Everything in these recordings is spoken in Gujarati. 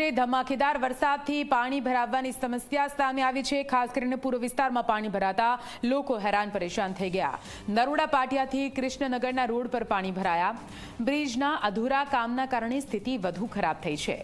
વખતે ધમાકેદાર વરસાદથી પાણી ભરાવાની સમસ્યા સામે આવી છે। ખાસ કરીને પૂર્વ વિસ્તારમાં પાણી ભરાતા લોકો હેરાન પરેશાન થઈ ગયા। નરોડા પાટિયાથી કૃષ્ણનગરના રોડ પર પાણી ભરાયા। બ્રિજના અધૂરા કામના કારણે સ્થિતિ વધુ ખરાબ થઈ છે।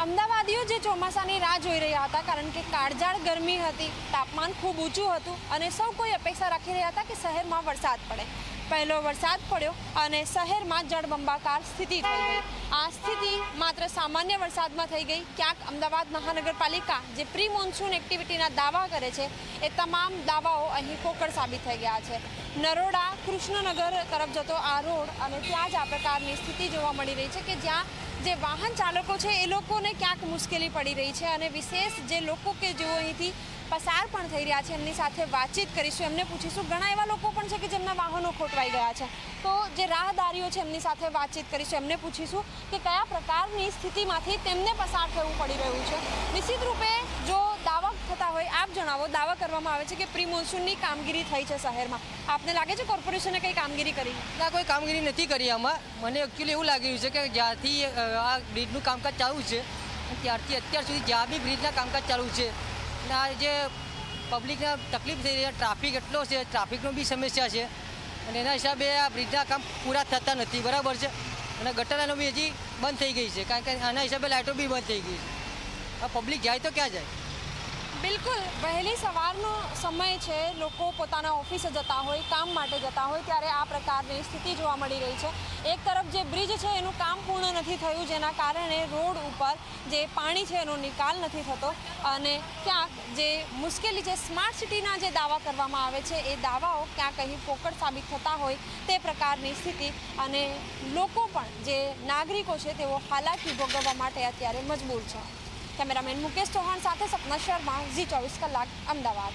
અમદાવાદીઓ જે ચોમાસાની રાહ જોઈ રહ્યા હતા, કારણ કે કાળઝાળ ગરમી હતી, તાપમાન ખૂબ ઊંચું હતું અને સૌ કોઈ અપેક્ષા રાખી રહ્યા હતા કે શહેરમાં વરસાદ પડે। પહેલો વરસાદ પડ્યો અને શહેરમાં જળબંબાકાર સ્થિતિ થઈ ગઈ। આ સ્થિતિ માત્ર સામાન્ય વરસાદમાં થઈ ગઈ। ક્યાંક અમદાવાદ મહાનગરપાલિકા જે પ્રી મોન્સૂન એક્ટિવિટીના દાવા કરે છે, એ તમામ દાવાઓ અહીં પોકળ સાબિત થઈ ગયા છે। નરોડા કૃષ્ણનગર તરફ જતો આ રોડ અને ત્યાં જ આ પ્રકારની સ્થિતિ જોવા મળી રહી છે કે જ્યાં જે વાહન ચાલકો છે એ લોકોને ક્યાંક મુશ્કેલી પડી રહી છે અને વિશેષ જે લોકો કે જેઓ અહીંથી પસાર પણ થઈ રહ્યા છે એમની સાથે વાતચીત કરીશું। એમને પૂછીશું। ઘણા એવા લોકો પણ છે કે જેમના વાહનો ખોટવાઈ ગયા છે, તો જે રાહદારીઓ છે એમની સાથે વાતચીત કરીશું। એમને પૂછીશું કે કયા પ્રકારની સ્થિતિમાંથી તેમને પસાર થવું પડી રહ્યું છે। નિશ્ચિત રૂપે જો દાવા થતા હોય, આપ જણાવો, દાવા કરવામાં આવે છે કે પ્રી મોન્સૂનની કામગીરી થઈ છે શહેરમાં, આપને લાગે છે કોર્પોરેશને કંઈ કામગીરી કરી? ના, કોઈ કામગીરી નથી કરી આમાં। મને એકચ્યુઅલી એવું લાગી રહ્યું છે કે જ્યારથી આ બ્રિજનું કામકાજ ચાલુ છે ત્યારથી અત્યાર સુધી જ્યાં બી બ્રિજના કામકાજ ચાલુ છે અને આ જે પબ્લિકને તકલીફ થઈ રહી છે, ટ્રાફિક એટલો છે, ટ્રાફિકનો બી સમસ્યા છે અને એના હિસાબે આ બ્રિજના કામ પૂરા થતા નથી, બરાબર છે। અને ગટરાનો બી હજી બંધ થઈ ગઈ છે, કારણ કે આના હિસાબે લાઇટો બી બંધ થઈ ગઈ છે। આ પબ્લિક જાય તો ક્યાં જાય? બિલકુલ, વહેલી સવારનો સમય છે, લોકો પોતાના ઓફિસે જતા હોય, કામ માટે જતા હોય, ત્યારે આ પ્રકારની સ્થિતિ જોવા મળી રહી છે। એક તરફ જે બ્રિજ છે એનું કામ પૂર્ણ નથી થયું, જેના કારણે રોડ ઉપર જે પાણી છે એનો નિકાલ નથી થતો અને ક્યાંક જે મુશ્કેલી છે, સ્માર્ટ સિટીના જે દાવા કરવામાં આવે છે એ દાવાઓ ક્યાંક અહીં પોકળ સાબિત થતા હોય તે પ્રકારની સ્થિતિ અને લોકો પણ જે નાગરિકો છે તેઓ હાલાકી ભોગવવા માટે અત્યારે મજબૂર છે। કેમેરામેન મુકેશ ચૌહાણ સાથે સપના શર્મા, ઝી 24 કલાક, અમદાવાદ।